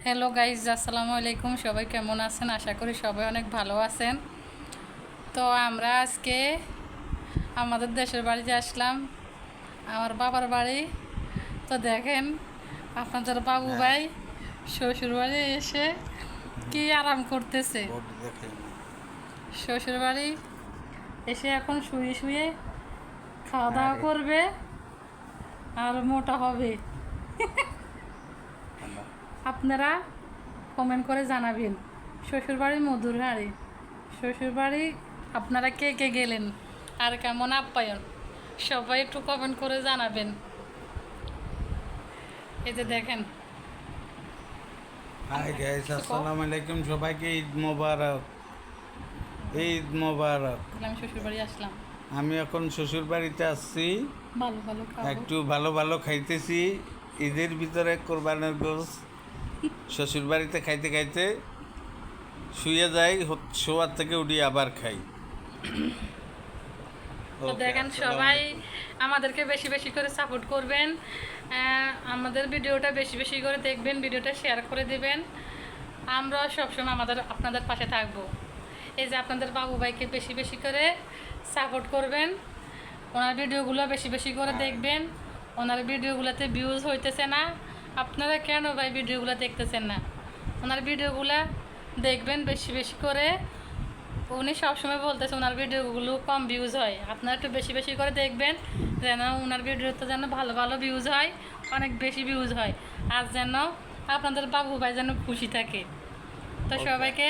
Hello guys, আসসালামু আলাইকুম। সবাই কেমন আছেন? আশা করি সবাই অনেক ভালো আছেন। তো আমরা আজকে আমাদের দেশের বাড়িতে আসলাম, আমার বাবার বাড়ি। তো দেখেন আপনাদের বাবু ভাই শ্বশুর বাড়ি এসে কি আরাম করতেছে। শ্বশুর বাড়ি এসে এখন শুয়ে শুয়ে খাওয়া দাওয়া করবে আর মোটা হবে। আপনারা কমেন্ট করে জানাবেন শ্বশুরবাড়ির মধুর হাড়ি, শ্বশুরবাড়ি আপনারা কে কে গেলেন আর কেমন আপ্যায়ন, সবাই একটু কমেন্ট করে জানাবেন। এই যে দেখেন। হাই গাইস, আসসালামু আলাইকুম। সবাইকে ঈদ মোবারক, ঈদ মোবারক। আমি শ্বশুরবাড়ি আসলাম, আমি এখন শ্বশুর বাড়িতে আসছি, ভালো ভালো খাবো। একটু ভালো ভালো খাইতেছি। ঈদের ভিতরে কোরবানের গোশত শ্বশুর বাড়িতে খাইতে খাইতে শুয়ে যাই, শোয়ার থেকে উঠি আবার খাই। তো দেখেন সবাই আমাদেরকে বেশি বেশি করে সাপোর্ট করবেন, আমাদের ভিডিওটা বেশি বেশি করে দেখবেন, ভিডিওটা শেয়ার করে দিবেন। আমরা সবসময় আপনাদের পাশে থাকব। এই যে আপনাদের বাবু ভাইকে বেশি বেশি করে সাপোর্ট করবেন, ওনার ভিডিওগুলো বেশি বেশি করে দেখবেন। ওনার ভিডিওগুলোতে ভিউজ হইতেছে না, আপনারা কেন ভাই ভিডিওগুলো দেখতেছেন না? ওনার ভিডিওগুলো দেখবেন বেশি বেশি করে। উনি সবসময় বলতেছে ওনার ভিডিওগুলো কম ভিউজ হয়, আপনারা একটু বেশি বেশি করে দেখবেন, যেন ওনার ভিডিওতে যেন ভালো ভালো ভিউজ হয়, অনেক বেশি ভিউজ হয়, আর যেন আপনাদের বাবু ভাই যেন খুশি থাকে। তো সবাইকে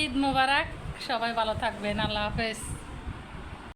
ঈদ মোবারক, সবাই ভালো থাকবেন। আল্লাহ হাফেজ।